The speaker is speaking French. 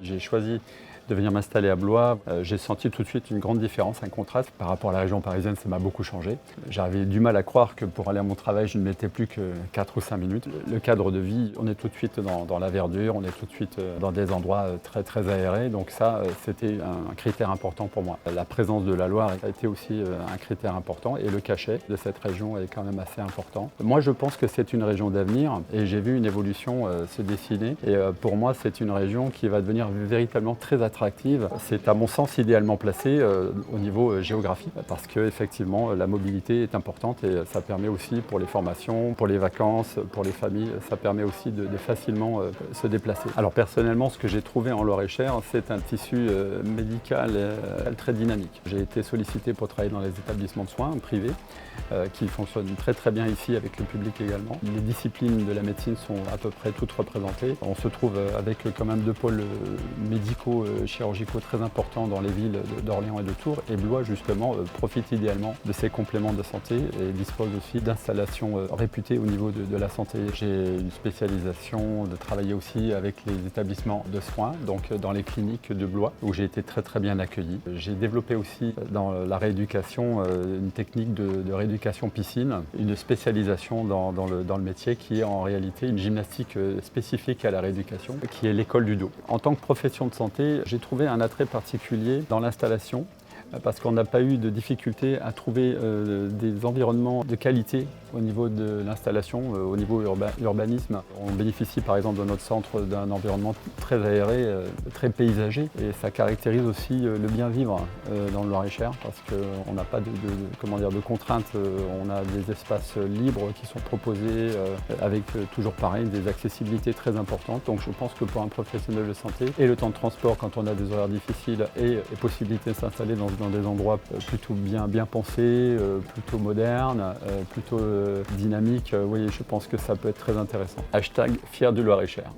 J'ai choisi de venir m'installer à Blois. J'ai senti tout de suite une grande différence, un contraste par rapport à la région parisienne, ça m'a beaucoup changé. J'avais du mal à croire que pour aller à mon travail, je ne mettais plus que 4 ou 5 minutes. Le cadre de vie, on est tout de suite dans la verdure, on est tout de suite dans des endroits très aérés, donc ça, c'était un critère important pour moi. La présence de la Loire a été aussi un critère important et le cachet de cette région est quand même assez important. Moi, je pense que c'est une région d'avenir et j'ai vu une évolution se dessiner et pour moi, c'est une région qui va devenir véritablement très attractive. C'est à mon sens idéalement placé au niveau géographique parce que effectivement la mobilité est importante et ça permet aussi pour les formations, pour les vacances, pour les familles, ça permet aussi de facilement se déplacer. Alors personnellement, ce que j'ai trouvé en Loir-et-Cher, c'est un tissu médical très dynamique. J'ai été sollicité pour travailler dans les établissements de soins privés qui fonctionnent très bien ici avec le public également. Les disciplines de la médecine sont à peu près toutes représentées. On se trouve avec quand même 2 pôles médicaux chirurgicaux très importants dans les villes d'Orléans et de Tours et Blois justement profite idéalement de ces compléments de santé et dispose aussi d'installations réputées au niveau de la santé. J'ai une spécialisation de travailler aussi avec les établissements de soins, donc dans les cliniques de Blois où j'ai été très bien accueilli. J'ai développé aussi dans la rééducation une technique de rééducation piscine, une spécialisation dans le métier qui est en réalité une gymnastique spécifique à la rééducation, qui est l'école du dos. En tant que profession de santé, j'ai trouvé un attrait particulier dans l'installation parce qu'on n'a pas eu de difficulté à trouver des environnements de qualité au niveau de l'installation, au niveau urbanisme. On bénéficie par exemple dans notre centre d'un environnement très aéré, très paysager et ça caractérise aussi le bien vivre dans le Loir-et-Cher parce qu'on n'a pas de contraintes, on a des espaces libres qui sont proposés avec toujours pareil des accessibilités très importantes. Donc je pense que pour un professionnel de santé et le temps de transport quand on a des horaires difficiles et possibilité de s'installer dans des endroits plutôt bien pensés, plutôt modernes, plutôt dynamiques, oui, je pense que ça peut être très intéressant. Hashtag fier du Loir-et-Cher.